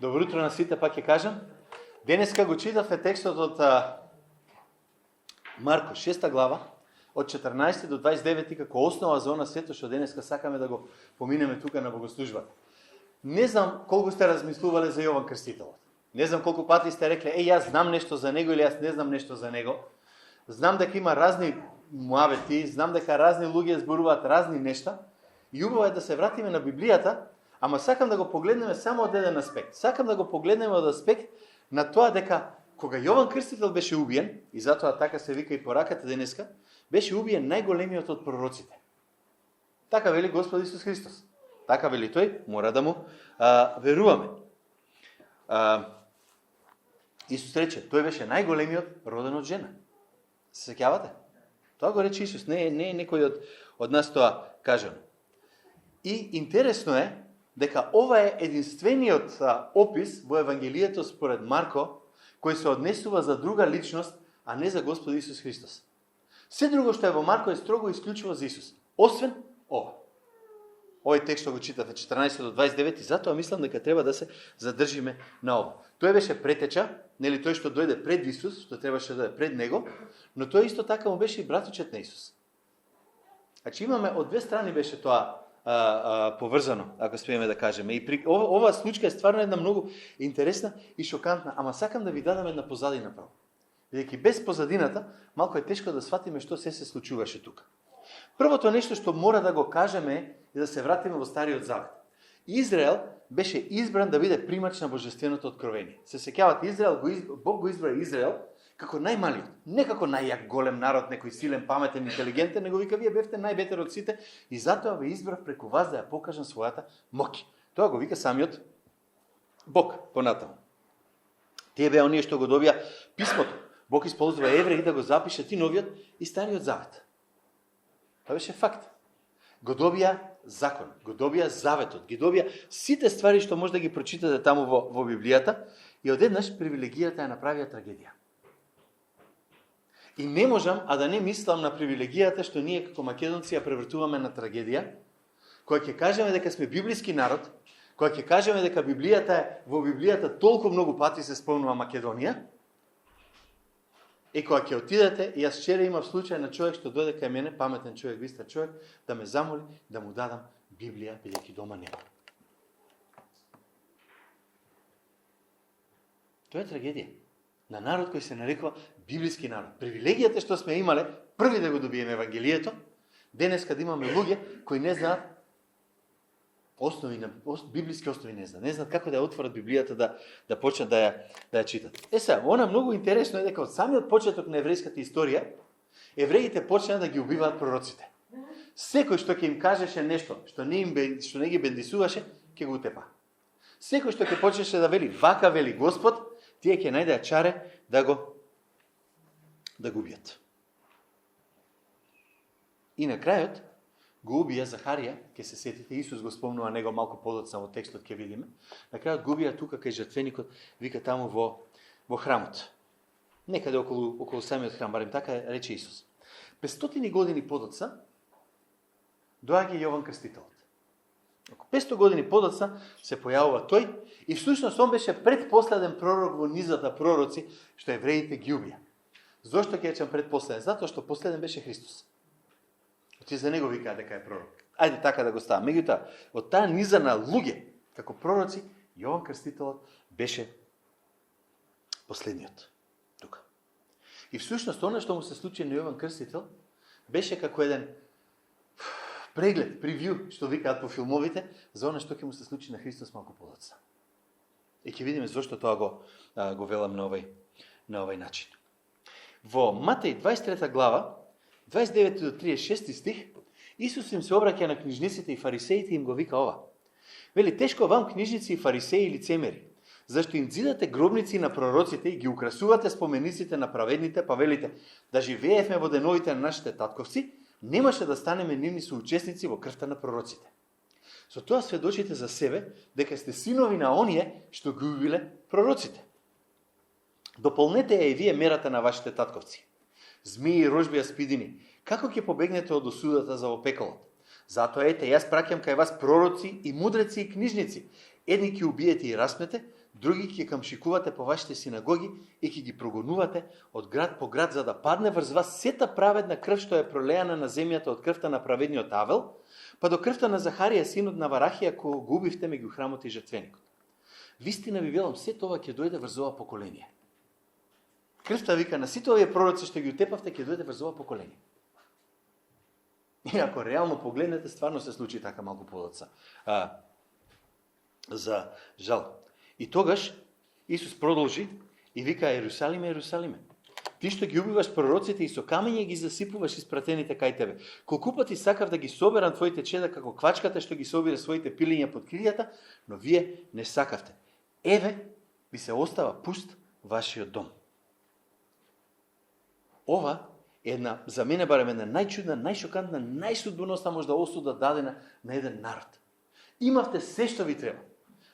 Добро утро на сите, пак ќе кажам. Денеска го читавме текстот од Марко, 6 глава, од 14 до 29, како основа за она сето што денеска сакаме да го поминеме тука на богослужбата. Не знам колку сте размислувале за Јован Крстителот. Не знам колку пати сте рекле, јас знам нешто за него или јас не знам нешто за него. Знам дека има разни муавети, знам дека разни луѓе зборуваат разни нешта. И убаво е да се вратиме на Библијата, ама сакам да го погледнеме само од еден аспект. Сакам да го погледнеме од аспект на тоа дека кога Јован Крстител беше убиен, и затоа така се вика и пораката денеска, беше убиен најголемиот од пророците. Така вели Господ Исус Христос. Така вели тој, мора да му веруваме. Исус рече, тој беше најголемиот роден од жена. Се сеќавате? Тоа го рече Исус, не е некој од нас тоа кажано. И интересно е дека ова е единствениот опис во Евангелието според Марко, кој се однесува за друга личност, а не за Господ Исус Христос. Се друго што е во Марко е строго исклучува за Исус, освен ова. Овој текст што го читате 14 до 29, и затоа мислам дека треба да се задржиме на ова. Тој беше претеча, нели тој што дојде пред Исус, што требаше да е пред него, но тој исто така му беше и братучет на Исус. Значи имаме од две страни беше тоа поврзано, ако смееме да кажеме. И оваа случка е стварно една многу интересна и шокантна, ама сакам да ви дадам една позадина право. Бидејќи без позадината малку е тешко да сватиме што се случуваше тука. Првото нешто што мора да го кажеме е да се вратиме во Стариот Завет. Израел беше избран да биде примач на божественото откровение. Се сеќавате, Бог го избра Израел како најмалиот, не како најјак голем народ, некој силен, паметен, интелигентен, него вика вие бевте најбетер од сите и затоа ве избрав преку вас да ја покажам својата моќ. Тоа го вика самиот Бог понатаму. Тие беа оние што го добија писмото. Бог исполнува евреи да го запишат и Новиот и Стариот Завет. Тоа беше факт. Го добија закон, го добија заветот, ги добија сите ствари што може да ги прочитате таму во Библијата и одеднаш привилегијата ја направија трагедија. И не можам, а да не мислам на привилегијата што ние како македонци ја превртуваме на трагедија, која ќе кажеме дека сме библиски народ, која ќе кажеме дека во Библијата толку многу пати се спомнува Македонија, и кога ќе отидете, и јас вчера имав случај на човек што дојде кај мене, паметен човек, бистар човек, да ме замоли да му дадам Библија, бидејќи дома нема. Тоа е трагедија. На народ кој се нарекува библиски народ. Привилегијата што сме имале, први да го добиеме Евангелието, денеска да имаме луѓе кои не знаат библиски основи не знаат како да ја отворат Библијата да почнат да ја читат. Сега, она многу интересно е дека од самиот почеток на еврејската историја, евреите почнаа да ги убиваат пророците. Секој што ќе им кажеше нешто што не ги бендисуваше, ќе го утепа. Секој што ќе почнеше да вели вака вели Господ, тие ќе најдеа чаре да го убијат. И на крајот го убија Захарија, ќе се сетите, Исус го спомнува него малку подоцна во текстот ќе видиме. На крајот го убија тука кај жртвеникот, вика таму во храмот. Некаде околу самиот храм, барем така рече Исус. 500 години подоцна доаѓа Јован Крстителот. 500 години подоцна се појавува тој и всушност он беше предпоследен пророк во низата пророци што евреите ги убија. Зошто ќе речам предпоследен? Затоа што последен беше Христос. Ти за него викаат дека е пророк. Ајде така да го ставам. Меѓутоа, од таа низа на луѓе, како пророци, Јован Крстителот беше последниот тука. И всушност, она што му се случи на Јован Крстител, беше како еден преглед, превју, што викаат по филмовите, за она што ќе му се случи на Христос малку подоцна. И ќе видиме зошто тоа го велам на овој начин. Во Матеј 23 глава, 29 до 36 стих, Исус им се обраќа на книжниците и фарисеите и им го вика ова. Вели, тешко вам книжници и фарисеи и лицемери, зашто им дзидате гробници на пророците и ги украсувате спомениците на праведните, па велите, да живеевме во деновите на нашите татковци, немаше да станеме нивни соучесници во крвта на пророците. Со тоа сведочите за себе дека сте синови на оние што ги убиле пророците. Дополнете ја и вие мерата на вашите татковци. Змии, рожби, аспидини, како ќе побегнете од осудата за во пеколот? Затоа ете, јас праќам кај вас пророци и мудреци и книжници, Едни ќе убиете и распнете, други ќе камшикувате по вашите синагоги и ќе ги прогонувате од град по град, за да падне врз вас сета праведна крв што е пролеана на земјата од крвта на праведниот Авел, па до крвта на Захарија, синот на Варахија, кој го убивте меѓу храмот и жртвеникот. Вистина ви велам, се тоа ќе дојде врз ова поколение. Крвта вика на сите овие пророци што ги утепавте, ќе дојде врз ова поколение. И ако реално погледнете, стварно се случи така малку подоцна. За жал. И тогаш Исус продолжи и вика: Ерусалиме, Ерусалиме, ти што ги убиваш пророците и со камења ги засипуваш испратените кај тебе. Колку пати сакав да ги соберам твоите чеда како квачката што ги собира своите пилиња под кријата, но вие не сакавте. Еве ви се остава пуст вашиот дом. Ова е една, за мене барем една најчудна, најшокантна, најсудбоносна можда осуда дадена на еден народ. Имавте се што ви треба.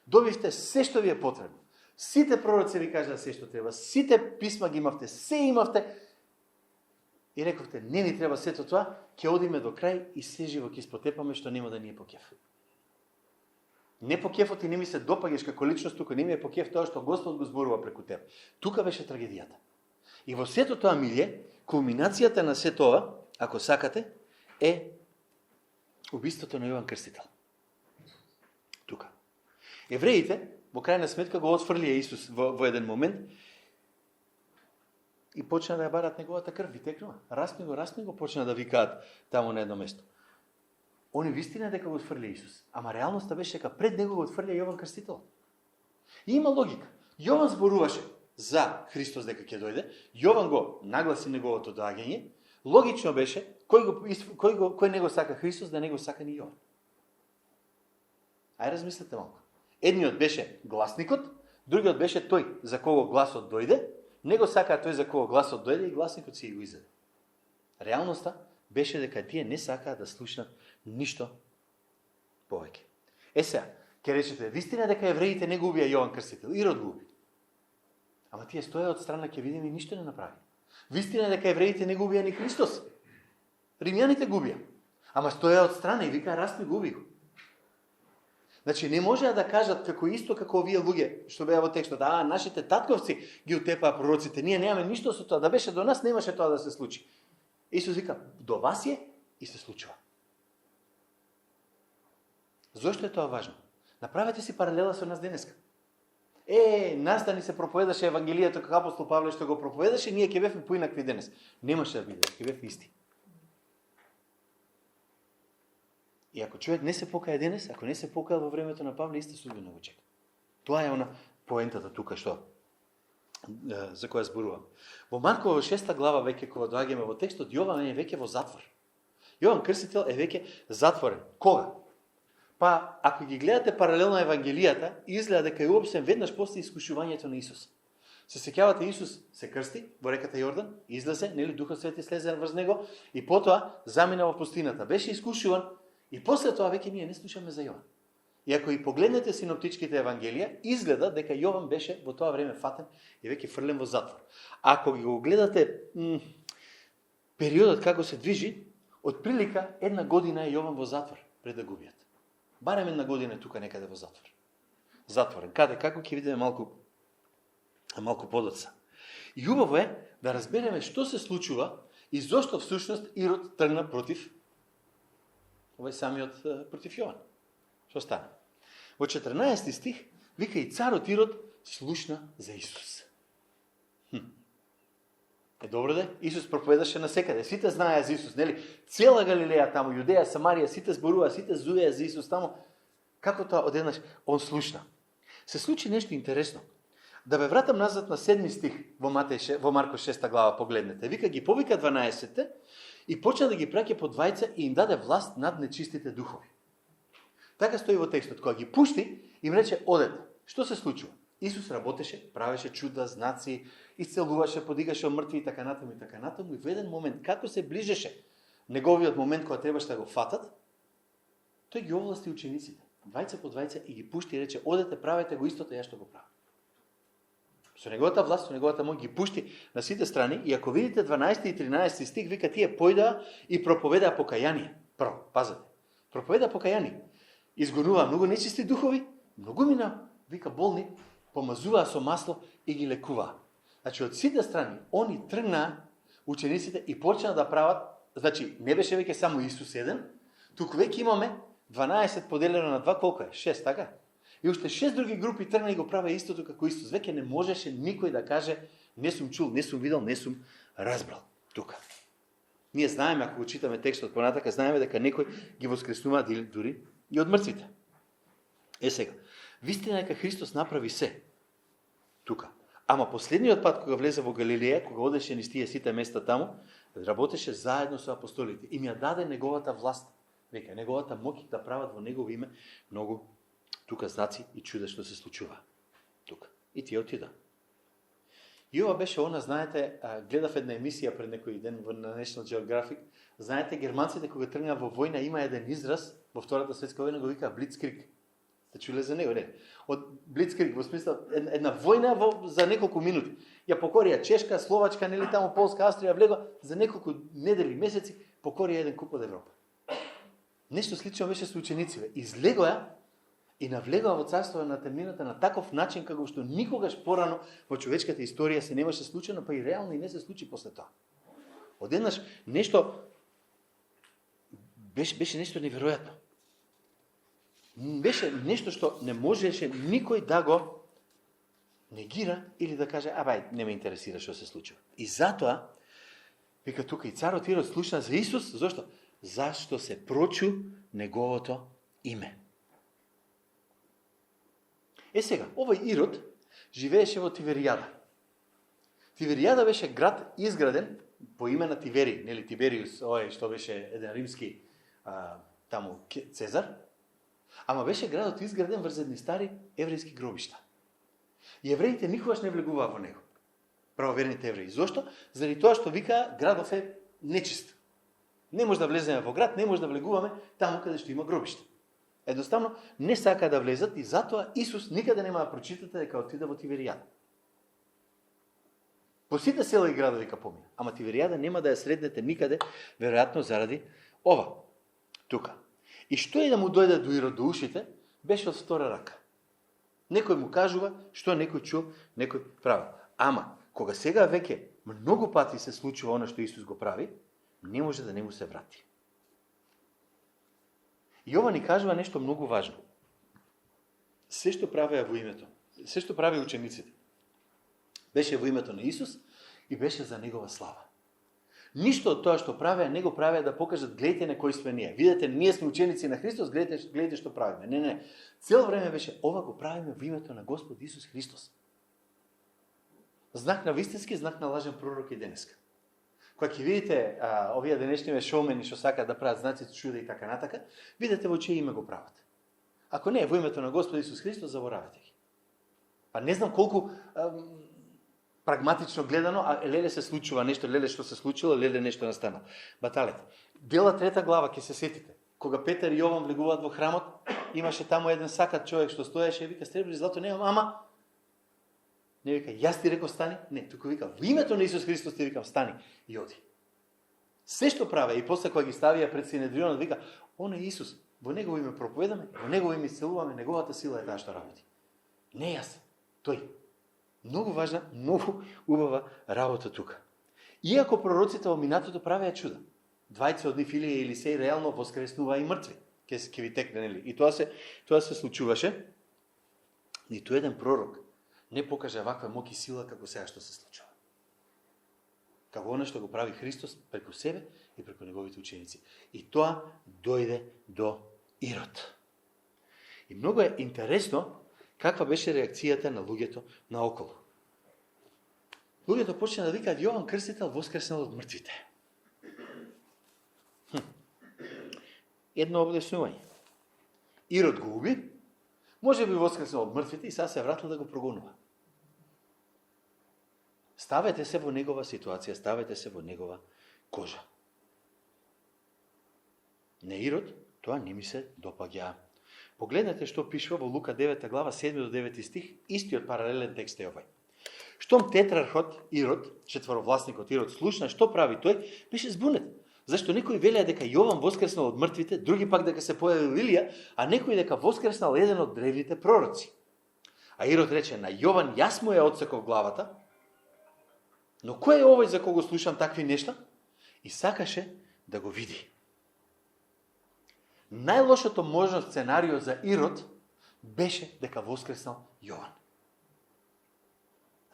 Добивте се што ви е потребно. Сите пророци ви кажа се што треба. Сите писма ги имавте, се имавте. И рековте, не ни треба сето тоа, ќе одиме до крај и се живо ќе спотепаме што нема да ни е по кеф. Не по кефот и не ми се допагаш како личност, тука не ми е по кеф тоа што Господ го зборува преку тебе. Тука беше трагедијата. И во сето тоа милје, кулминацијата на се тоа, ако сакате, е убиството на Јован Крстител. Тука. Евреите, во крајна сметка, го отфрлија Исус во еден момент и почна да ја барат неговата крв, ви текнува. Распни го, почна да викаат таму на едно место. Они вистина дека го отфрлија Исус, ама реалноста беше дека пред него го отфрлија Јован Крстител. И има логика. Јован зборуваше за Христос дека ќе дојде, Јован го нагласи неговото доаѓање, логично беше кој не го сака Христос, да не го сака ни Јован. Ај размислете малку. Едниот беше гласникот, другиот беше тој за кого гласот дојде, не го сака тој за кого гласот дојде и гласникот си го изеде. Реалноста беше дека тие не сакаа да слушнат ништо повеќе. Сега, ќе речете, вистина дека евреите не го убија Јован Крстител, Ирод го уби. Ама тие стоја од страна, ќе видиме, ништо не направи. Вистина дека евреите не го убија ни Христос. Римјаните го убија. Ама стоја од страна и вика, Распни го уби го. Значи, не можеа да кажат како исто како овие луѓе, што беа во текстот, нашите татковци ги утепаа пророците, ние немаме ништо со тоа, да беше до нас, немаше тоа да се случи. Исус вика, до вас е и се случува. Зошто е тоа важно? Направете си паралела со нас денеска. Нас да ни се проповедаше Евангелието како апостол Павле што го проповедаше, ние ќе бевме поинакви денес. Немаше да биде, ќе бевме исти. И ако човек не се покае денес, ако не се покае во времето на Павле, иста судбина го чека. Тоа е она поентата тука што за која зборувам. Во Маркова 6 глава веќе кога доаѓаме во текстот, Јован е веќе во затвор. Јован Крстител е веќе затворен. Кога? Па, ако ги гледате паралелно Евангелијата, изгледа дека е уопштен веднаш после искушувањето на Исус. Се сеќавате, Исус се крсти во реката Јордан, излезе, нели Духот Свети слезе врз него и потоа замина во пустината. Беше искушуван и после тоа веќе ние не слушаме за Јован. И ако и погледнете синоптичките Евангелија, изгледа дека Јован беше во тоа време фатен и веќе фрлен во затвор. Ако ги го гледате периодот како се движи, отприлика 1 година е Јован во затвор пред да го убијат. Барем 1 година е тука некаде во затвор. Затворен. Каде, како ќе видиме малку подоцна. И убаво е да разбереме што се случува и зошто всушност Ирод тргна против самиот против Јован. Што стана? Во 14 стих вика и царот Ирод слушна за Исус. Добро да? Исус проповедаше насекаде. Сите знаеа за Исус, нели? Цела Галилеја таму, Јудеја, Самарија, сите зборуваа, сите зуеа за Исус таму. Како тоа одеднаш он слушна? Се случи нешто интересно. Да ве вратам назад на 7 стих во Марко 6 глава, погледнете. Вика ги повика 12-те и почна да ги праќа по двајца и им даде власт над нечистите духови. Така стои во текстот. Кога ги пушти, им рече одете. Што се случува? Исус работеше, правеше чуда, знаци, исцелуваше, подигаше од мртви и така натаму и во еден момент, како се ближеше неговиот момент кога требаше да го фатат, тој ги овласти учениците, двајца по двајца и ги пушти и рече, одете, правете го истото ја што го правам. Со неговата власт, со неговата моќ ги пушти на сите страни и ако видите 12 и 13 стих, вика тие појдаа и проповедаа покаяние. Прво, пазете, проповедаа покаяние. Изгонуваа многу нечисти духови, Многумина, вика, болни, помазуваа со масло и ги лекуваа. Значи, од сите страни, они тргнаа учениците и почнаа да прават, значи, не беше веќе само Исус еден, туку веќе имаме 12 поделено на 2, колко е? 6, така? И уште 6 други групи тргна и го правеа истото како Исус. Веќе не можеше никој да каже не сум чул, не сум видел, не сум разбрал. Тука. Ние знаеме, ако го читаме текстот понатака, знаеме дека некој ги воскреснува дури и од мртвите. Сега, вистина дека Христос направи се тука. Ама последниот пат кога влезе во Галилеја, кога одеше низ тие сите места таму, работеше заедно со апостолите. Им ја даде неговата власт, века, неговата моќ да прават во негово име многу тука знаци и чуда што се случува. Тука. И тие отида. И ова беше она, знаете, гледав една емисија пред некој ден на National Geographic. Знаете, германците кога тргнаа во војна има еден израз во Втората светска војна, го викаа Блицкриг. Сте чуле за него, не? Од Блицкриг, во смисла една војна за неколку минути. Ја покорија Чешка, Словачка, нели таму Полска, Австрија, влегла за неколку недели, месеци, покорија еден куп од Европа. Нешто слично беше со учениците. Излегоа и навлегоа во царството на темнината на таков начин како што никогаш порано во човечката историја се немаше случено, па и реално и не се случи после тоа. Одеднаш нешто беше нешто неверојатно. Беше нешто што не можеше никој да го негира или да каже, абај, не ме интересира што се случува. И затоа, вика тука и царот Ирод слушна за Исус, зашто? Зашто се прочу неговото име. Сега, овој Ирод живееше во Тиверијада. Тиверијада беше град изграден по име на Тивери, нели Тибериус, овој што беше еден римски таму Цезар. Ама беше градот изграден врз едни стари еврејски гробишта. И евреите никогаш не влегуваа во него. Правоверните евреи. Зошто? Заради тоа што вика градов е нечист. Не може да влеземе во град, не може да влегуваме таму каде што има гробишта. Едноставно не сака да влезат и затоа Исус никаде нема да прочитате дека отида во Тиверијада. По сите села и градови ка помина. Ама Тиверијада нема да ја среднете никаде, веројатно заради ова. Тука. И што е да му дојде до Ирод до ушите, беше од втора рака. Некој му кажува што некој чул, некој прави. Ама, кога сега веќе многу пати се случува она што Исус го прави, не може да не му се врати. И ова ни кажува нешто многу важно. Се што правеа во името, се што прави учениците, беше во името на Исус и беше за негова слава. Ништо од тоа што правеа, не го правеа да покажат, гледате на кои сме ние. Видете, ние сме ученици на Христос, гледате што правиме. Не. Цел време беше, ова го правиме во името на Господ Исус Христос. Знак на вистински, знак на лажен пророк и денеска. Кога ќе видите овие денешни шоумени што сакаат да прават знаци, чуда и така натака, видете во чие име го прават. Ако не е во името на Господ Исус Христос, заборавете ги. Па не знам колку прагматично гледано, а леле се случува нешто, леле што се случило, леле нешто настана. Баталете. Дела 3 глава ќе се сетите. Кога Петар и Јован влегуваат во храмот, имаше таму еден сакат човек што стоеше и вика, сребро и злато немам, ама не вика, јас ти реков стани? Не, туку вика, во името на Исус Христос ти викам стани и оди. Се што праве и после кога ги ставија пред Синедрионот, вика, он е Исус, во негово име проповедаме, во негово име исцелуваме, неговата сила е таа што работи. Не јас, тој. Многу важна, многу убава работа тука. Иако пророците во минатото правеа чуда, двајца од нив Илија и Елисеј реално воскреснуваа и мртви. Ќе ви текне, нели? И тоа се случуваше. Ниту еден пророк не покаже ваква моќ и сила како сега што се случува. Како она што го прави Христос преку себе и преку неговите ученици. И тоа дојде до Ирод. И многу е интересно каква беше реакцијата на луѓето наоколу. Луѓето почна да викаат Јован Крстител воскреснал од мртвите. Едно објаснување. Ирод го уби, може би воскреснал од мртвите и сега се вратил да го прогонува. Ставете се во негова ситуација, ставете се во негова кожа. На Ирод тоа не ми се допаѓа. Погледнете што пишува во Лука 9 глава 7 до 9 стих, истиот паралелен текст е овај. Штом тетрархот Ирод, четворовласникот Ирод, слушна што прави тој, беше збунет, Зашто некои велеа дека Јован воскреснал од мртвите, други пак дека се појавил Илија, а некои дека воскреснал еден од древните пророци. А Ирод рече, на Јован јас му ја отсеков главата, но кој е овој за кого слушам такви нешта? И сакаше да го види. Најлошото можно сценарио за Ирод беше дека воскреснал Јован.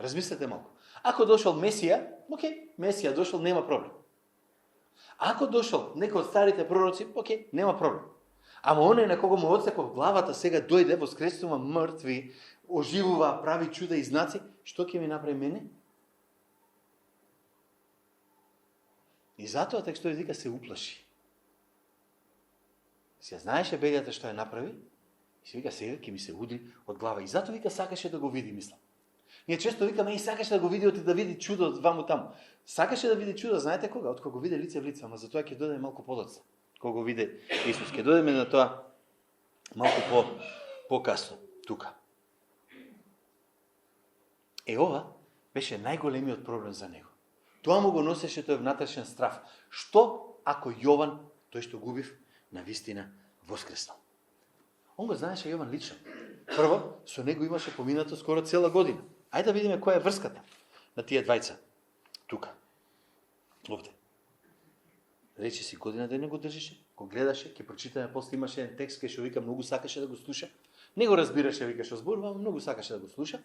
Размислете малку. Ако дошол Месија, окей, Месија дошол, нема проблем. Ако дошол некој од старите пророци, окей, нема проблем. Ама оној на кого му отсеков главата сега дојде, воскреснува мртви, оживува, прави чуда и знаци, што ќе ми направи мене? И затоа текстот вика се уплаши. Се знаеше беѓата што ја направи, и се вика сега ќе ми се уди од глава. И затоа вика сакаше да го види, мислам. Ние често викаме и сакаше да го види, да види чудо ваму таму. Сакаше да види чудо, знаете кога? Од кога го види лице в лице, ама затоа ќе дојде малку подоцна. Кога го види Исус, ќе дојдеме на тоа малку покасно тука. Ова беше најголемиот проблем за него. Тоа му го носеше тој внатрешен страф. Што ако Јован, тој што губив, навистина воскреснал? Он го знаеше Јован лично. Прво, со него имаше поминато скоро цела година. Ајде да видиме која е врската на тие двајца. Тука. Овде. Рече си година да не го држише, го гледаше, ќе прочитаме, после имаше еден текст кај што вика многу сакаше да го слуша. Не го разбираше, вика што зборува, многу сакаше да го слуша.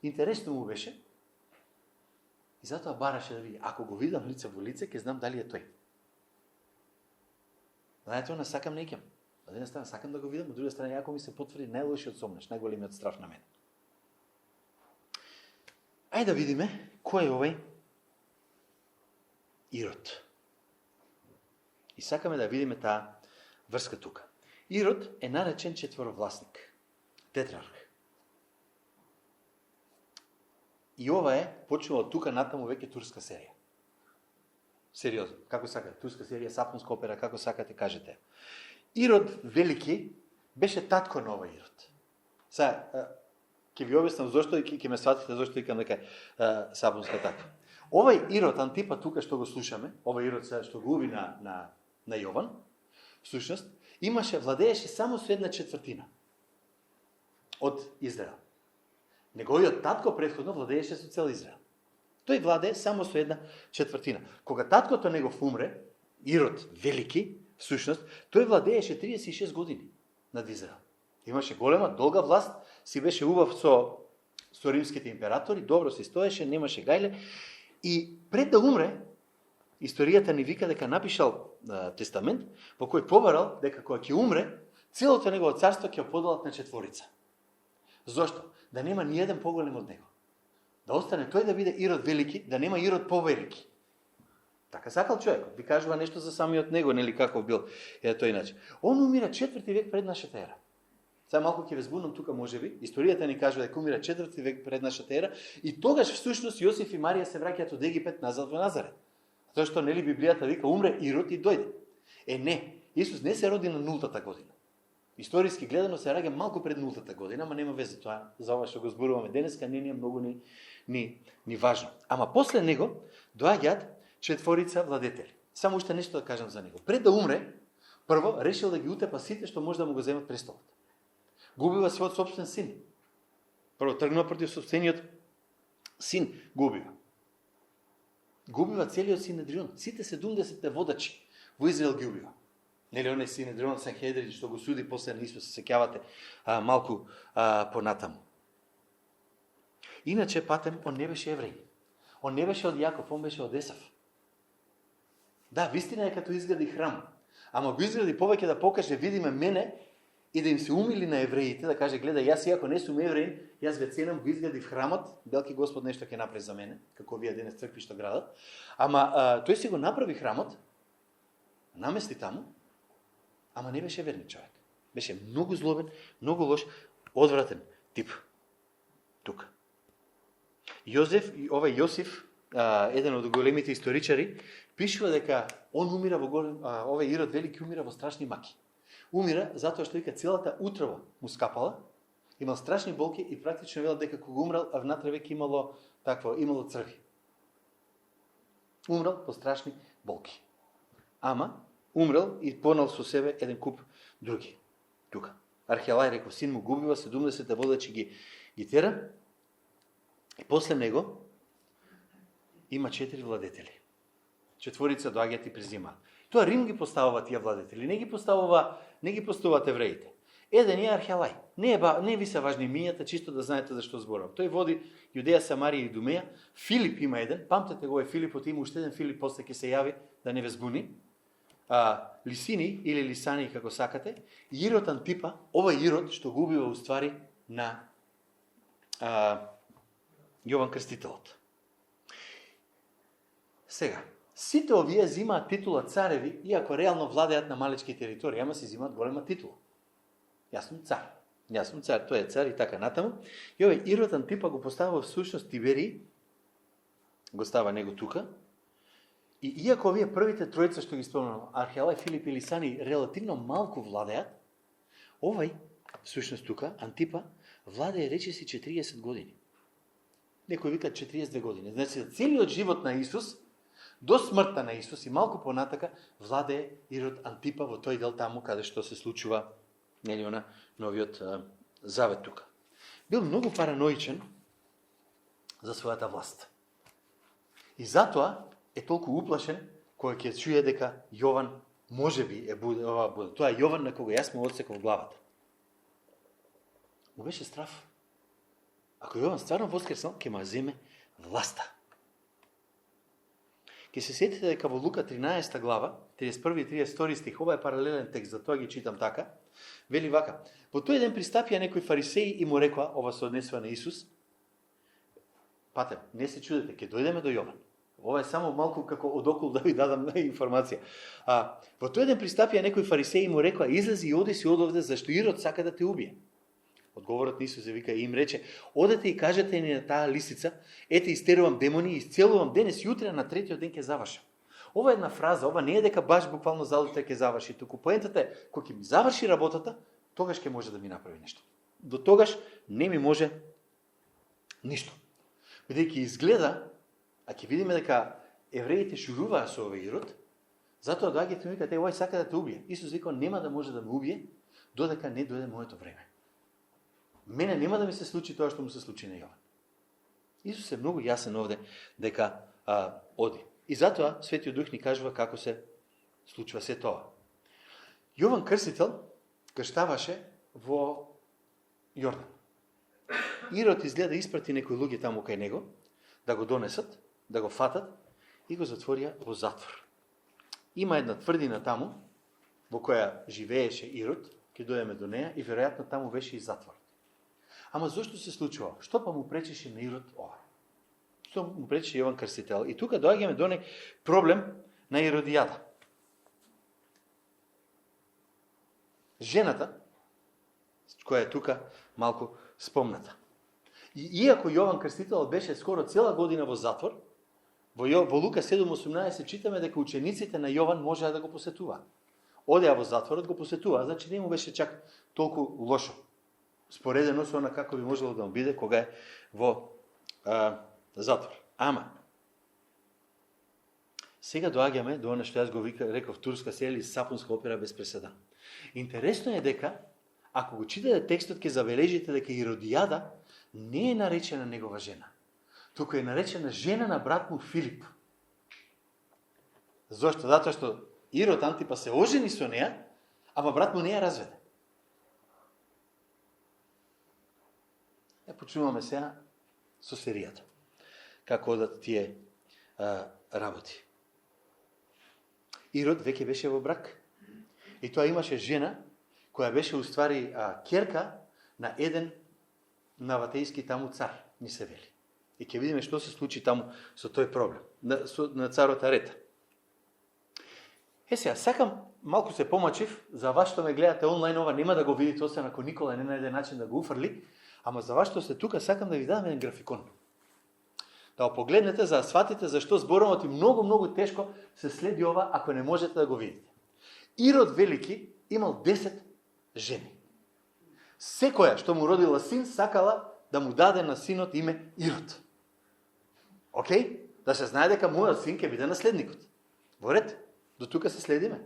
Интересно му беше. И затоа бараше да види. Ако го видам лице во лице, ќе знам дали е тој. Знаете, она сакам некем. Од една страна сакам да го видам, од друга страна ако ми се потврди најлошиот сомнеш, најголемиот страф на мене. Ајде да видиме кој е овој Ирод. И сакаме да видиме таа врска тука. Ирод е наречен четворовласник, тетрарх. И ова е почнува тука натаму веќе турска серија. Сериозно, како сакате, турска серија, сапунска опера, како сакате, кажете. Ирод Велики беше татко на овој Ирод. Сега, ќе ви објаснам зошто и ќе ме сватите зошто викам дека сапунска татко. Овој Ирод Антипа тука што го слушаме, овој Ирод сега што го уби на Јован, всушност, владееше само со 1/4 од Израел. Неговиот татко претходно владееше со цел Израел. Тој владее само со 1/4. Кога таткото негов умре, Ирод Велики, всушност, тој владееше 36 години над Израел. Имаше голема, долга власт, си беше убав со римските императори, добро се стоеше, немаше гајле. И пред да умре, историјата ни вика дека напишал тестамент, во кој побарал дека кога ќе умре, целото негово царство ќе поделат на 4. Зошто? Да нема ни еден поголем од него. Да остане тој да биде Ирод Велики, да нема Ирод повелики. Така сакал човекот. Ви кажува нешто за самиот него, нели каков бил тој начин. Он умира 4 век пред нашата ера. Сега малку ќе ве збунам тука можеби. Историјата ни кажува дека умира 4 век пред нашата ера и тогаш всушност Јосиф и Марија се враќаат од Египет назад во Назарет. Затоа што нели Библијата вика умре Ирод и дојде. Не, Исус не се роди на 0-та година. Историски гледано се раѓа малку пред 0-та година, ама нема везе тоа за ова што го зборуваме денеска, не е многу ни важно. Ама после него доаѓаат 4 владетели. Само уште нешто да кажам за него. Пред да умре, прво решил да ги утепа сите што може да му го земат престолот. Губива својот собствен син. Прво тргнува против собствениот син, губива. Губива целиот Синедрион. Сите 70 водачи во Израел ги убива. Нели оној Синедрион Санхедрин што го суди после на Исус, се сеќавате малку понатаму. Иначе патем, он не беше евреј. Он не беше од Јаков, он беше од Есав. Да, вистина е като изгради храм. Ама го изгради повеќе да покаже, видиме мене, и да им се умили на евреите, да каже, гледа, јас иако не сум евреин, јас ве ценам, го изгради в храмот, белки Господ нешто ќе направи за мене, како вие денес цркви што градат. Ама тој си го направи храмот, намести таму, ама не беше верник човек. Беше многу злобен, многу лош, одвратен тип. Тука. Овој Јосиф, еден од големите историчари, пишува дека он умира овој Ирод Велики умира во страшни маки. Умира затоа што вика целата утрова му скапала, имал страшни болки и практично велат дека кога умрал, а внатре веќе имало црви. Умрал по страшни болки. ама умрел и понал со себе еден куп други. Тука. Архелај реков, син му губива 70 водачи ги тера и после него има 4 владетели. Четворица доаѓаат и презимаат. Тоа Рим ги поставува тие владетели, не ги поставуваат евреите. Еден е Архелај. Не ви се важни имињата, чисто да знаете за што зборам. Тој води Јудеја, Самарија и Идумеја. Филип има еден, памтете го е Филипот, има уште еден Филип, после ќе се јави да не ве збуни. Лисини или Лисани, како сакате. Ирод Антипа, ова Ирод што го убива уствари на Јован Крстителот. Сега, сите овие зимаат титула цареви, иако реално владеат на малечки територии, ама си зимаат голема титула. Јас сум цар, тој е цар и така натаму. И овој Ирод Антипа го поставува всушност Тиберий, го става него тука. И иако овие првите тројца што ги спомнувам, Архелај, Филип и Лисани, релативно малку владеат, овој, всушност тука, Антипа, владее речиси 40 години. Некој викат 42 години. Значи, целиот живот на Исус, до смртта на Исус и малку понатака, владее Ирод Антипа во тој дел таму каде што се случува новиот завет тука. Бил многу параноичен за својата власт. И затоа е толку уплашен кој ќе чуе дека Јован можеби е буде. Тоа е Јован на кога јас му одсеков главата. Му беше страф. Ако Јован стварно воскреснал, ќе ма земе власта. Ке се сетите дека во Лука 13 глава, 31 и 32 стих, ова е паралелен текст, затоа ги читам така, вели вака: во тој ден пристапија некои фарисеи и му рекоа, ова се однесува на Исус, пате, не се чудете, ќе дојдеме до Јован. Ова е само малку како одокол да ви дадам информација. Во тој ден пристапија некои фарисеи и му рекоа: излези и оди си одовде, зашто Ирод сака да те убие. Одговорот на Исус вика и им рече: одете и кажете ни на таа лисица, ете истерувам демони и исцелувам денес и утре, на третиот ден ќе завршам. Ова е една фраза, ова не е дека баш буквално за утре ќе заврши, туку поентата е кога ќе ми заврши работата, тогаш ќе може да ми направи нешто. До тогаш не ми може ништо. Бидејќи изгледа, а ќе видиме дека евреите шуруваа со овој Ирод, затоа доаѓаат и викаат: овој сака да те убие. Исус вика: нема да може да ме убие додека не дојде моето време. Мене нема да ми се случи тоа што му се случи на Јован. Исус е многу јасен овде дека оди. И затоа Светиот Дух ни кажува како се случува се тоа. Јован Крстител крштаваше во Јордан. Ирод изгледа испрати некои луѓе таму кај него да го донесат, да го фатат и го затворија во затвор. Има една тврдина таму во која живееше Ирод, ќе дојдеме до неја, и веројатно таму беше и затвор. Ама зошто се случува? Што па му пречеше на Ирод ова? Што му пречеше Јован Крстител? И тука доаѓаме до некој проблем на Иродијада. Жената, која е тука малку спомната. И иако Јован Крстител беше скоро цела година во затвор, во Лука 7:18 читаме дека учениците на Јован можеа да го посетуваат. Одеа во затворот, го посетуваа, значи не му беше чак толку лошо. Споредено со она како би можело да му биде кога е во затвор. Ама, сега доаѓаме до она што јас го реков турска серија или сапунска опера без преседан. Интересно е дека, ако го читате текстот, ќе забележите дека Иродијада не е наречена негова жена, туку е наречена жена на брат му Филип. Зошто? Затоа што Ирод Антипа се ожени со неја, ама брат му не ја разведе. Почнуваме сега со серијата. Како одат тие работи. Ирод веќе беше во брак. И тоа имаше жена која беше уствари ќерка на еден наватејски таму цар, ни се вели. И ќе видиме што се случи таму со тој проблем на царот Арета. Сега, сакам малку се помачив, за вас што ме гледате онлайн, ова нема да го видите, освен ако Никола не најде начин да го уфрли, ама за вас што сте тука, сакам да ви дадам еден графикон. Да го погледнете, за да сватите зашто зборомот и многу тешко се следи ова, ако не можете да го видите. Ирод Велики имал 10 жени. Секоја што му родила син, сакала да му даде на синот име Ирод. Океј? Да се знае дека мојот син ќе биде наследникот. Во ред? До тука се следиме.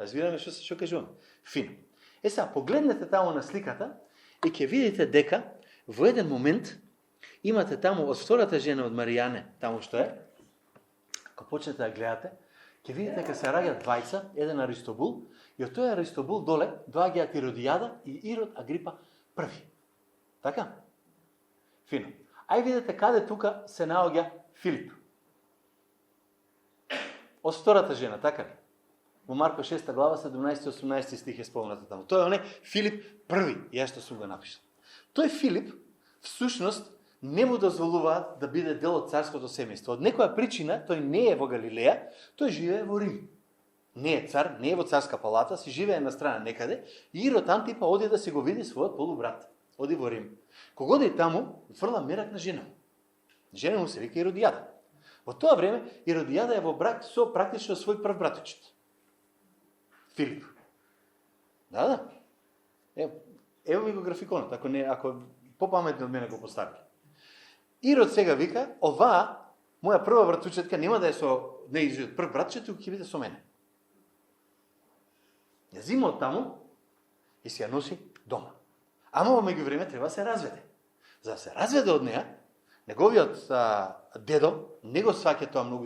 Разбираме што кажуваме. Фино. Сега, погледнете таму на сликата и ќе видите дека во еден момент имате таму од втората жена од Маријане, таму што е, кога почнете да гледате, ќе видите дека се раѓаат двајца, еден Аристобул, и од тој Аристобул доле доаѓаат Иродијада и Ирод Агрипа први. Така? Фино. Ај видите каде тука се наоѓа Филип. Од втората жена, така ли? Во Марко 6 глава 17-18 стих е спомнато таму. Тој е Филип први, ја што сум го напишал. Тој Филип всушност не му дозволуваат да биде дел од царското семејство. Од некоја причина тој не е во Галилеја, тој живее во Рим. Не е цар, не е во царска палата, си живее на страна некаде и Ирод Антипа оди да си го види својот полубрат. Оди во Рим. Кога оди таму, фрла мерак на жена. Жена му се вика Иродијада. Во тоа време Иродијада е во брак со практично свој прв братучет. Филип. Да. Ево ви го графиконот, ако попаметно од мене го постави. Ирод сега вика, оваа, моја прва братучетка нема да е со нејзиот прв братчет, туку ќе биде со мене. Ја зима од таму и си ја носи дома. Ама во меѓувреме треба да се разведе. За да се разведе од неа, неговиот дедо не го сваќа тоа многу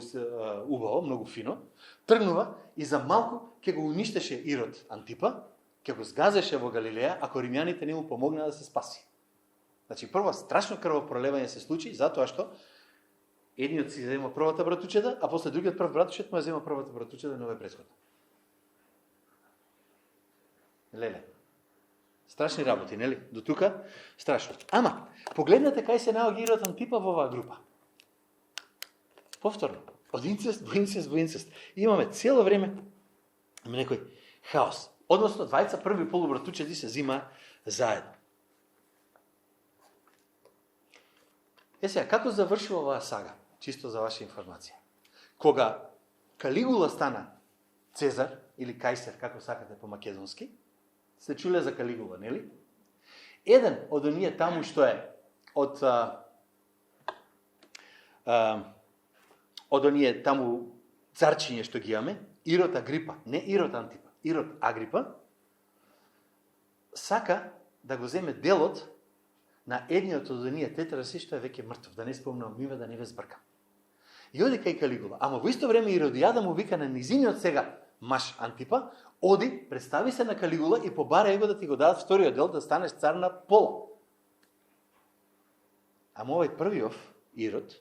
убаво, многу фино, тргнува и за малку ќе го уништеше Ирод Антипа, ќе го сгазеше во Галилеја, ако римјаните не му помогнаа да се спаси. Значи, прво страшно крвопролевање се случи, затоа што едниот си зема првата братучета, а после другиот прв братучет му ја зема првата братучета, не е претходна. Леле. Страшни работи, нели? До тука страшно. Ама, погледнете кај се наоѓа Ирод Антипа во оваа група. Повторно, од инцест во инцест во инцест. Имаме цело време некој хаос. Односно, двајца први полубратучети се зима заедно. Сега, како завршува оваа сага? Чисто за ваша информација. Кога Калигула стана Цезар, или Кајсер, како сакате по македонски, сте чуле за Калигула, нели? Еден од оние таму што е од оние таму царчиња што ги имаме, Ирод Агрипа, не Ирод Антипа, Ирод Агрипа, сака да го земе делот на едниот од оние тетраси што е веќе мртов, да не спомнам име, да не ве збркам. И оди кај Калигула, ама во исто време Иродијада му вика на низиниот сега маж Антипа, оди, представи се на Калигула и побара его да ти го дадат вториот дел да станеш цар на пола. Ама овој првиот Ирод,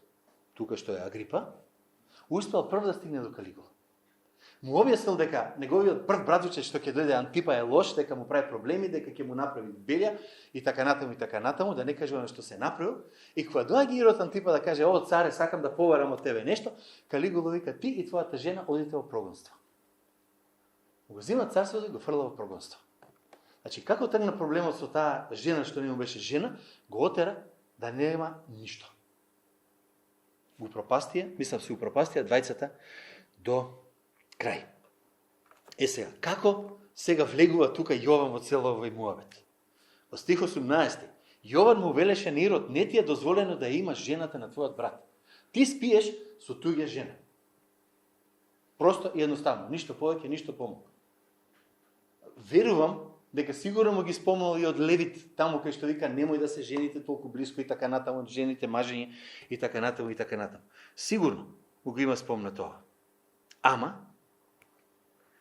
тука што е Агрипа, успел прв да стигне до Калигула. Му објаснил дека неговиот прв братуче што ќе дојде Антипа е лош, дека му прави проблеми, дека ќе му направи белја и така натаму, да не кажуваме што се направил. И кога доаѓа Ирод Антипа да каже: "О, царе, сакам да побарам од тебе нешто", Калигула вика: "Ти и твојата жена одите во прогонство." Го зема царството и го фрла во прогонство. Значи, како тргна проблемот со таа жена што не му беше жена, го отера да нема ништо. Се упропастија двајцата до крај. Сега, како сега влегува тука Јован во цело овој муабет? Во стих 18. Јован му велеше на Ирод: "Не ти е дозволено да имаш жената на твојот брат. Ти спиеш со туѓа жена." Просто и едноставно, ништо повеќе, ништо помалку. Верувам дека сигурно му ги спомнал и од Левит, таму кај што вика: "Немој да се жените толку близко" и така натаму, жените мажење и така натаму и така натаму. Сигурно го има спомна тоа. Ама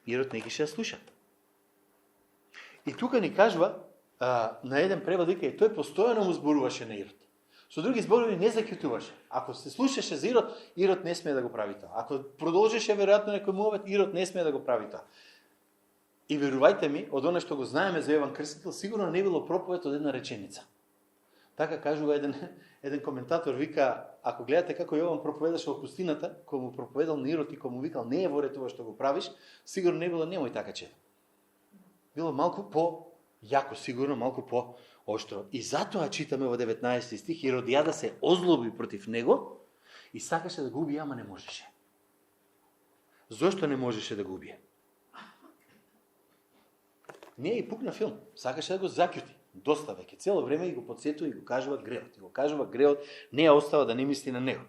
Ирод не ги ше слуша. И тука ни кажува на еден превод дека тој постојано му зборуваше на Ирод. Со други зборови не заќутуваше. Ако се слушаше за Ирод, Ирод не смее да го прави тоа. Ако продолжеше веројатно некој муабет, Ирод не смее да го прави тоа. И верувајте ми, од она што го знаеме за Јован Крстител, сигурно не било проповед од една реченица. Така кажува еден коментатор, вика: "Ако гледате како Јован проповедаше во пустината, кога му проповедал на Ирод и кога му викал: "Не е во ред тоа што го правиш", сигурно не било немој така чеdo. Било малку по-јако, сигурно малку по-оштро. И затоа читаме во 19 стих: "Иродијада се озлоби против него и сакаше да го убие, ама не можеше." Зошто не можеше да го убие? Не и пукна филм, сакаше да го заќути. Доста веќе, цело време и го подсетува и го кажува греот. И го кажува греот, не ја остава да не мисли на него.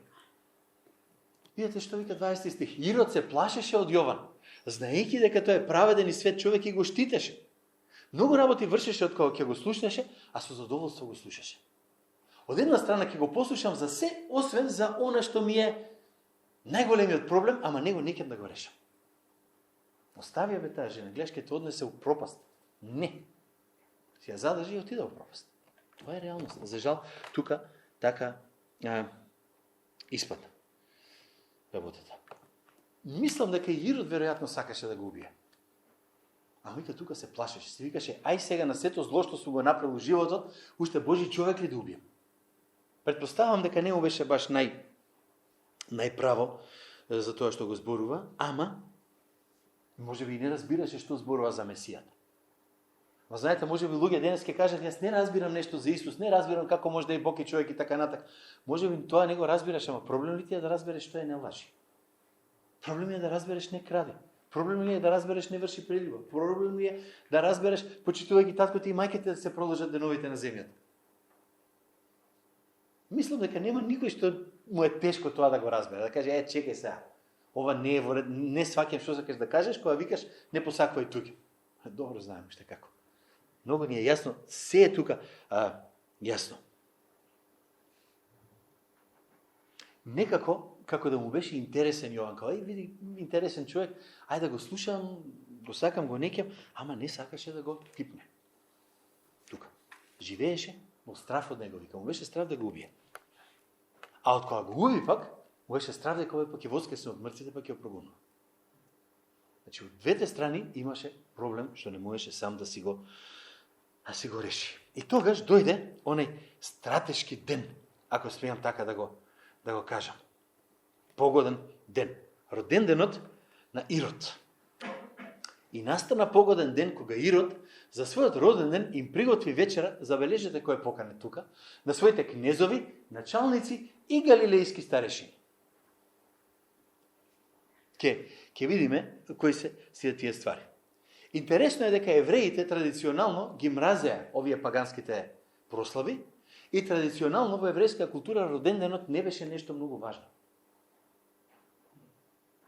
Видете што вика 20 стих. Ирод се плашеше од Јован, знаејќи дека тој е праведен и свет човек и го штитеше. Многу работи вршеше од кога ќе го слушнеше, а со задоволство го слушаше. Од една страна ќе го послушам за се, освен за она што ми е најголемиот проблем, ама него некад да го решам. Остави ја бе таа жена, гледаш ке те однесе у пропаст. Не. Си ја задржи и отида у пропаст. Това е реалност. За жал, тука така испада работата. Мислам дека и Ирод веројатно сакаше да го убие. А вика тука се плашеше. Се викаше, ај сега на сето зло што сум го направил у животот, уште Божи човек ли да убием? Предпоставам дека не му беше баш најправо за тоа што го зборува, ама може би и не разбираше што зборува за Месијата. Ма знаете, може би луѓе денес ќе кажат, јас не разбирам нешто за Исус, не разбирам како може да е Бог и човек и така натак. Може би тоа не го разбираш, ама проблем ли ти е да разбереш што е не лажи? Проблем е да разбереш не краде. Проблем ли е да разбереш не врши прелюба. Проблем ли е да разбереш почитувајќи таткото и мајките да се продолжат деновите на земјата. Мислам дека нема никој што му е тешко тоа да го разбере, да каже чекај сега. Ова не е во ред, не сваќам што сакаш да кажеш, кога викаш не посакувај туѓе. Добро знаем уште како. Многу ни е јасно, се е тука јасно. Некако, како да му беше интересен Јован, као, види, интересен човек, ајде да го слушам, го сакам, го некам, ама не сакаше да го пипне. Тука. Живееше во страф од него, вика, му беше страв да го убие. А од кога го уби пак, му беше страв дека овој пак ќе воскресне од мртвите, пак ќе прогонува. Значи, од двете страни имаше проблем, што не можеше сам да си го реши. И тогаш дојде оној стратешки ден, ако смеам така да го кажам. Погоден ден. Роден денот на Ирод. И настана погоден ден кога Ирод за својот роден ден им приготви вечера, забележете кој е поканет тука, на своите кнезови, началници и галилејски старешини. Ке видиме кои се тие ствари. Интересно е дека евреите традиционално ги мразеа овие паганските прослави и традиционално во еврејска култура роден денот не беше нешто многу важно.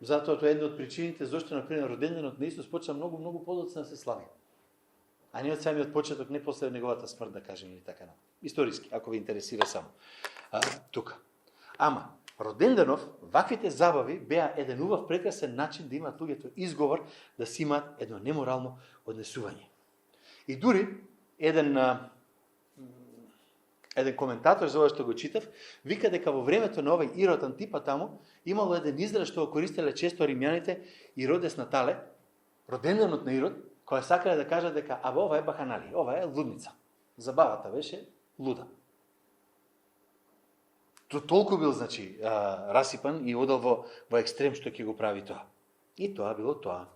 Затоа тоа е една од причините зашто например роден денот на Исус почна многу подоцна да се слави. А не од самиот почеток, не после неговата смрт, да кажем, или така. Историски, ако ви интересира само. Тука. Ама, роденденов, ваквите забави беа еден убав прекрасен начин да имаат луѓето изговор да си имаат едно неморално однесување. И дури еден коментатор за ова што го читав, вика дека во времето на овој Ирод Антипа таму имало еден израз што го користеле често римјаните Иродес Натале, роденденот на Ирод, која сакале да кажат дека ова е баханали, ова е лудница. Забавата беше луда. Толку бил, значи, расипан и одел во екстрем што ќе го прави тоа. И тоа било тоа.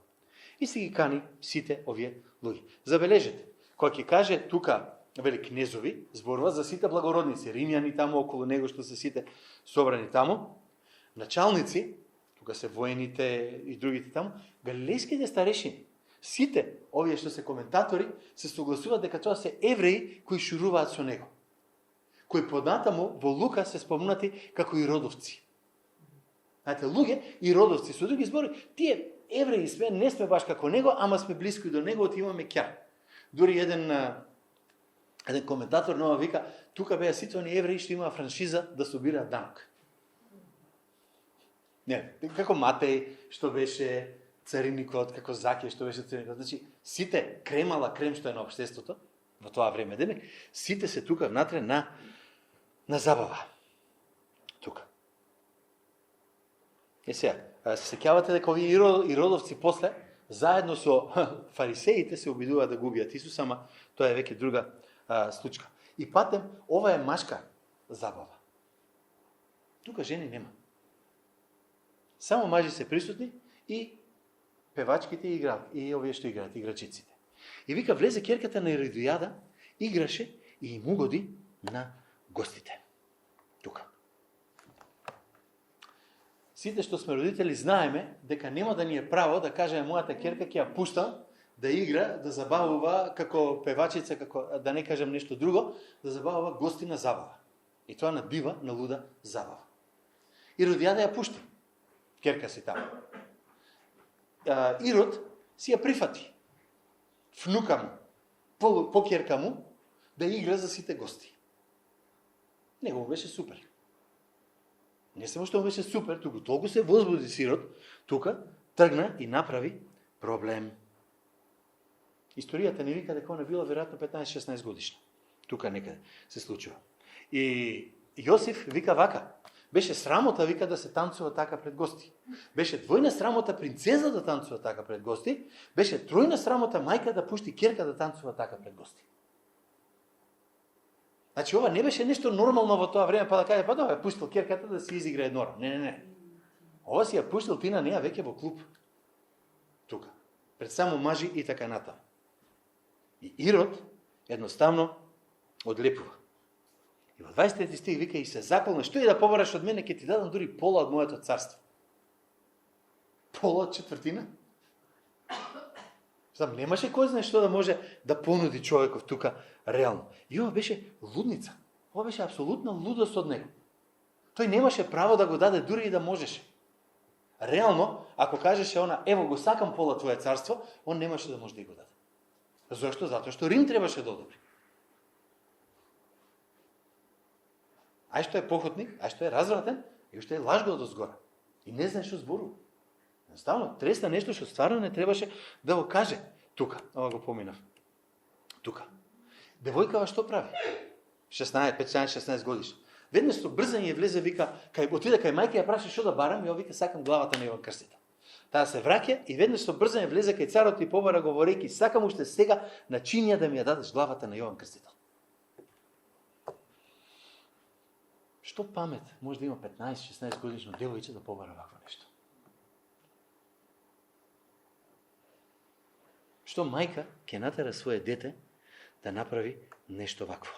И се ги кани сите овие луѓе. Забележете, кога ќе каже тука, вели кнезови, зборува за сите благородници, римјани таму околу него што се сите собрани таму, началници, тука се воените и другите таму, галилејските старешини. Сите овие што се коментатори се согласуваат дека тоа се евреи кои шуруваат со него, кои поднатаму во Лука се спомнати како и родовци. Знаете, луѓе и родовци, со други збори, тие евреи сме, не сме баш како него, ама сме блиско до него, од имаме ќар. Дури еден коментатор нова вика, тука беа сите они евреи што имаа франшиза да собираат данок. Не, како Матеј, што беше цариникот, како Заке, што беше цариникот. Значи, сите кремала крем што е на општеството, во тоа време денек, сите се тука внатре на забава. Тука. Сега, се сеќавате дека овие иродовци после, заедно со фарисеите се обидуваат да губиат Исуса, ама тоа е веќе друга случка. И патем, ова е машка забава. Тука жени нема. Само мажи се присутни и певачките и овие што играат, играчиците. И вика, влезе ќерката на Иродијада, играше и им угоди на гостите. Тука. Сите што сме родители знаеме дека нема да ни е право да кажеме мојата ќерка ќе ја пуштам да игра, да забавува како певачица, како да не кажам нешто друго, да забавува гости на забава. И тоа надбива на луда забава. Иродијада ја пушти ќерка си таму. Ирод си ја прифати внука му, покерка му, да игра за сите гости. Него му беше супер. Не само што му беше супер, туку толку се возбуди Ирод, тука тргна и направи проблем. Историјата ни вика дека она била веројатно 15-16 годишна. Тука некаде се случува. И Јосиф вика вака, беше срамота, вика, да се танцува така пред гости. Беше двојна срамота принцеза да танцува така пред гости, беше тројна срамота мајка да пушти керка да танцува така пред гости. Значи, ова не беше нешто нормално во тоа време, па да каде, па да, пуштил керката да си изигра еднора. Не. Ова си ја пуштил ти на неа веќе во клуб. Тука. Пред само мажи и така натаму. И Ирод едноставно одлепува. И во 23 стих вика и се заколна, што и да побараш од мене, ќе ти дадам дури пола од моето царство. Пола од четвртина? Знам, немаше кој знае што да може да понуди човеков тука реално. И ова беше лудница. Ова беше апсолутна лудост од него. Тој немаше право да го даде дури и да можеше. Реално, ако кажеше она, ево го сакам пола твое царство, он немаше да може да го даде. Зошто? Затоа што Рим требаше да одобри. Ај што е похотник, ај што е развратен, и што е лажго од озгора. И не знае што зборува. Едноставно, тресна нешто што стварно не требаше да го каже. Тука, ова го поминав. Тука. Девојкава што прави? 15-16 годишна. Веднаш со брзање влезе, вика, отиде кај мајка ја праша што да барам, и ова вика сакам главата на Јован Крстител. Таа се враќа и веднаш со брзање влезе кај царот и побара говорејќи, сакам уште сега на чинија да ми ја дадеш главата на Јован Крстител. Што памет може да има 15-16 годишно девојче да побара вакво нешто? Што мајка ќе натера свое дете да направи нешто вакво?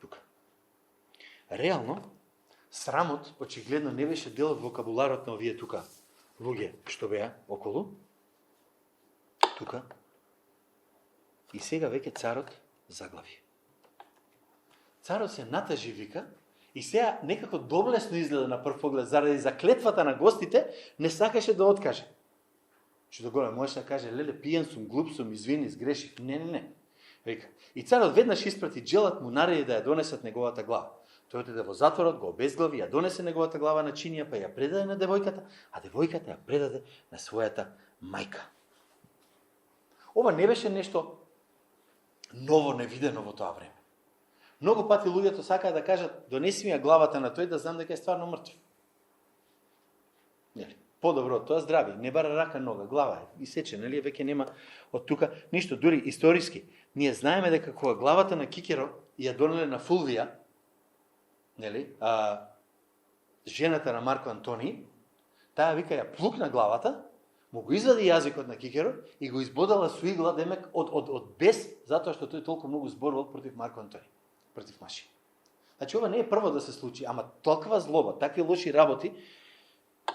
Тука. Реално, срамот очигледно не беше дел од вокабуларот на овие тука луѓе што беа околу. Тука. И сега веќе царот заглави. Царот се натажи, вика, и сега некако доблесно изгледа на прв поглед, заради заклетвата на гостите, не сакаше да откаже. Што да голем, можеше да каже, леле, пијан сум, глуп сум, извини, сгрешив. Не. Вика. И царот веднаш испрати джелат, му нареди да ја донесат неговата глава. Тој отиде во затворот, го обезглави, ја донесе неговата глава на чинија, па ја предаде на девојката, а девојката ја предаде на својата мајка. Ова не беше нешто ново, невидено во тоа време. Многу пати луѓето сакаат да кажат, донеси ми ја главата на тој да знам дека е стварно мртв. Нели? Подобро од тоа здрави, не бара рака, нога, глава е исече, нели? Веќе нема од тука ништо, дури историски. Ние знаеме дека кога главата на Кикеро ја донеле на Фулвија, нели? Жената на Марко Антони, таа вика ја плукна главата, му го извади јазикот на Кикеро и го избодала со игла, демек од бес, затоа што тој толку многу зборувал против Марко Антони, против Маши. Значи ова не е прво да се случи, ама толкова злоба, такви лоши работи,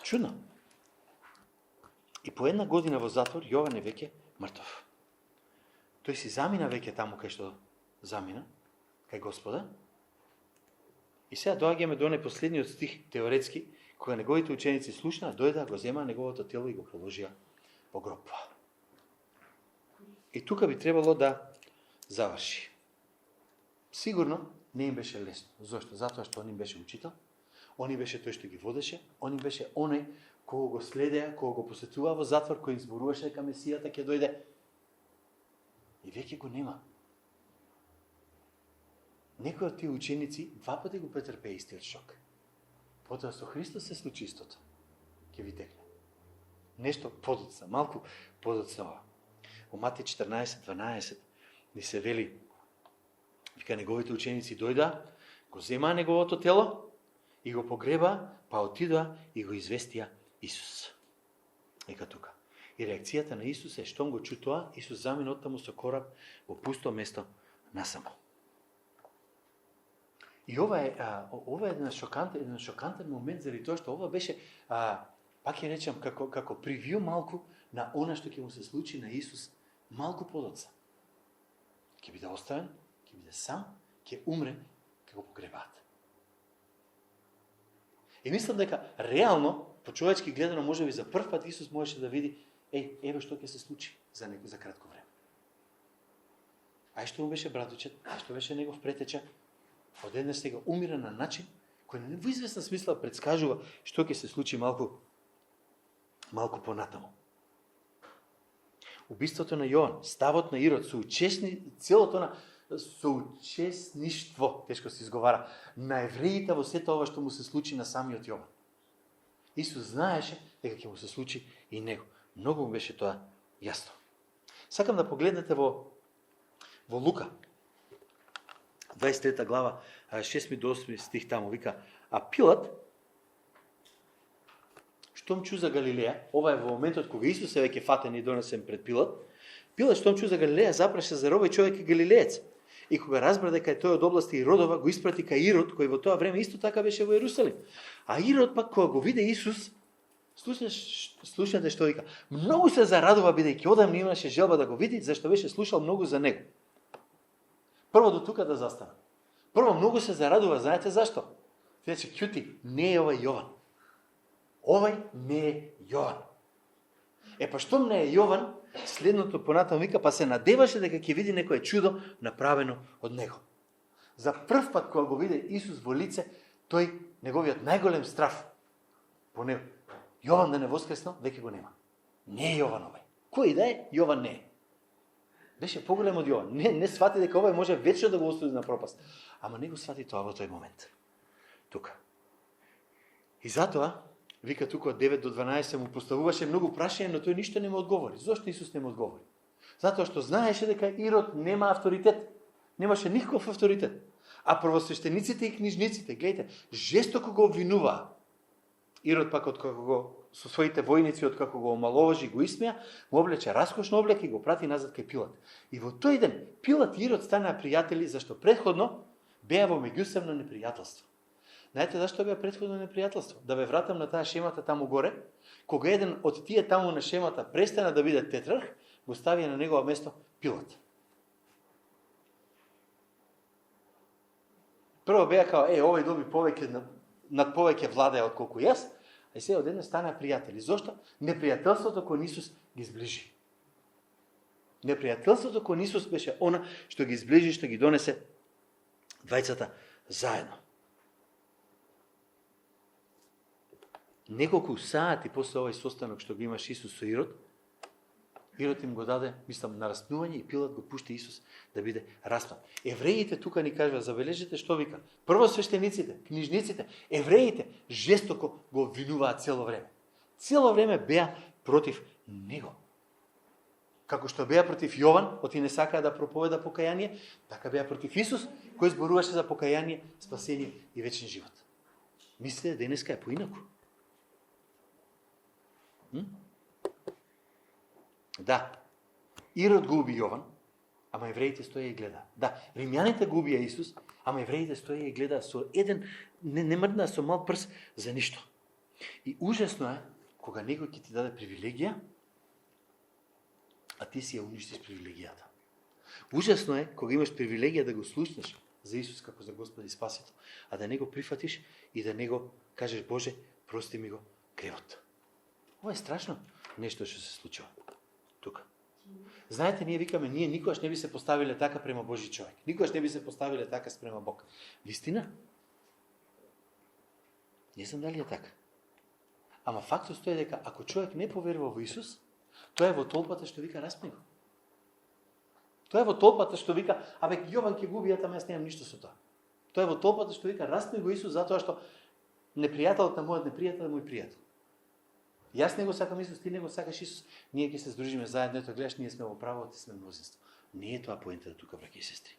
чудно. И по една година во затвор Јован е веќе мртов. Тој си замина веќе таму кај што замина, кај Господа. И сега доаѓаме до непоследниот стих, теоретски, кога неговите ученици слушнаа, дојдаа, го зема неговото тело и го положија во гроб. И тука би требало да заврши. Сигурно не им беше лесно. Зошто? Затоа што он им беше учител, он им беше тој што ги водеше, он им беше оној кога го следеа, кога го посетуваа во затвор, кој им зборуваше дека Месијата ќе дојде. И веќе го нема. Некои од тие ученици два пати го претрпеа истиот шок. Потоа со Христос се случи истото. Ќе ви текне. Нешто подоцна, малку подоцна ова. Во Матеј 14:12 ни се вели, вика неговите ученици дојда, го земаа неговото тело и го погреба, па отидоа и го известија Исус. Ека тука. И реакцијата на Исус е штом го чу тоа, Исус замина оттаму со кораб во пусто место насамо. И ова е еден шокантен момент, заради тоа што ова беше, пак ја речам, како превју малку на она што ќе му се случи на Исус малку подоцна. Ќе биде оставен, ќе биде сам, ќе умре, ќе го погребаат. И мислам дека реално по човечки гледано, може би за прв пат Исус можеше да види, еве што ќе се случи за него за кратко време. Ај што му беше братучет, ај што беше негов претеча, одеднаш сега умира на начин кој во известна смисла предскажува што ќе се случи малку понатаму. Убиството на Јован, ставот на Ирод, целото на соучесништво, тешко се изговара, на евреите во сето ова што му се случи на самиот Јован. Исус знаеше дека ќе му се случи и него. Многу му беше тоа јасно. Сакам да погледнете во Лука, 23 глава, 6 до 8 стих таму, вика, а Пилат, штом чу за Галилеја, ова е во моментот кога Исус е веќе фатен и донесен пред Пилат, Пилат штом чу за Галилеја запраша за робој човек и галилеец. И кога разбра дека е тој од области Иродова, го испрати кај Ирод, кој во тоа време исто така беше во Јерусалим. А Ирод пак кога го виде Исус, слушнете што вика, многу се зарадува бидејќи одамна имаше желба да го види, зашто беше слушал многу за него. Прво до тука да застана. Прво многу се зарадува, знаете зашто? Рече, ќути, не е овај Јован. Овај не е Јован. Па штом не е Јован, следното понатаму вика, па се надеваше дека ќе види некое чудо направено од него. За прв пат кога го виде Исус во лице, тој неговиот најголем страф по него. Јован да не воскреснал, веќе го нема. Не е Јован овај. Кој да е, Јован не е. Беше поголем од Јован. Не свати дека овај може вечно да го осуди на пропаст. Ама не го свати тоа во тој момент. Тука. И затоа, вика тука од 9 до 12 му поставуваше многу прашања, но тој ништо не му одговори. Зошто Исус не му одговори? Затоа што знаеше дека Ирод нема авторитет. Немаше никаков авторитет. А првосвештениците и книжниците, гледате, жестоко го обвинуваа. Ирод пак откако го со своите војници, откако го омаловажи, го исмеа, му облече раскошно облек и го прати назад кај Пилат. И во тој ден Пилат и Ирод станаа пријатели, зашто претходно беа во меѓусебно непријателство. Знаете зашто беа претходно непријателство? Да ве вратам на таа шемата таму горе, кога еден од тие таму на шемата престана да биде тетрарх, го ставија на негово место Пилат. Прво беа као, овој доби повеќе над повеќе владеа отколку јас, а се одеднаш станаа пријатели. Зошто? Непријателството кон Исус ги зближи. Непријателството кон Исус беше она што ги зближи, што ги донесе двајцата заедно. Неколку сати после овој состанок што го имаш Исус со Ирод, Ирод им го даде, мислам, на распнување и Пилат го пушти Исус да биде распнат. Евреите тука ни кажува, забележете што вика. Прво свештениците, книжниците, евреите жестоко го обвинуваат цело време. Цело време беа против него. Како што беа против Јован, оти не сакаа да проповеда покаяние, така беа против Исус, кој зборуваше за покаяние, спасение и вечен живот. Мислите, денеска е поинаку. Да, Ирод го уби Јован, ама евреите стоја и гледа. Да, римјаните го убија Исус, ама евреите стоја и гледа со еден, не мрдна со мал прс за ништо. И ужасно е, кога некој ќе ти даде привилегија, а ти си ја уништиш привилегијата. Ужасно е, кога имаш привилегија да го слушнеш за Исус како за Господ и Спасител, а да не го прифатиш и да не го кажеш, Боже, прости ми го гревот. Ова е страшно нешто што се случува тука. Знаете, ние викаме, ние никогаш не би се поставиле така према Божи човек. Никогаш не би се поставиле така спрема Бог. Вистина? Не знам дали е така. Ама фактот стои дека ако човек не поверува во Исус, тој е во толпата што вика распни го. Тој е во толпата што вика, Јован ќе губи, јас немам ништо со тоа. Тој е во толпата што вика распни го Исус затоа што непријателот на мојот непријател е мој пријател. Јас не го сакам Исус, ти не го сакаш Исус, ние ќе се здружиме заедно, ето гледаш, ние сме во право, ти сме мнозинство. Не е тоа поентата тука, браќи и сестри.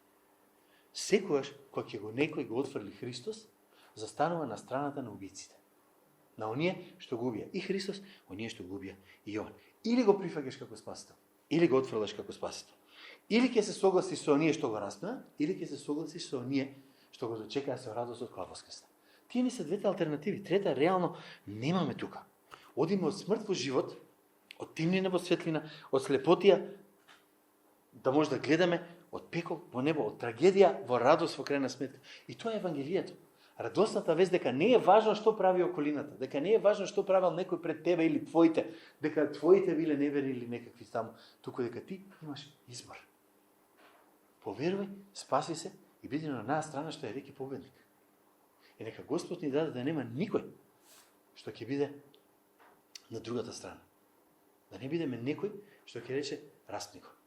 Секогаш кога ќе го некој го отфрли Христос, застанува на страната на убиците. На оние што го убија и Христос, оние што го убија и Јован. Или го прифаќаш како спасител, или го отфрлаш како спасител. Или ќе се согласи со оние што го распнаа, или ќе се согласи со оние што го дочекаа со радост од кога воскресна. Тие не се двете алтернативи. Трета реално немаме тука. Одиме од смрт во живот, од тимнина во светлина, од слепотија да може да гледаме, од пекол во небо, од трагедија во радост во крајна сметка. И тоа е Евангелието. Радосната вест дека не е важно што прави околината, дека не е важно што правил некој пред тебе или твоите, дека твоите биле неверни или некакви таму, туку дека ти имаш избор. Поверувај, спаси се и биди на една страна што е веќе победник. И нека Господ ни даде да нема никој што ќе биде на другата страна. Да не бидеме некој што ќе рече растникот.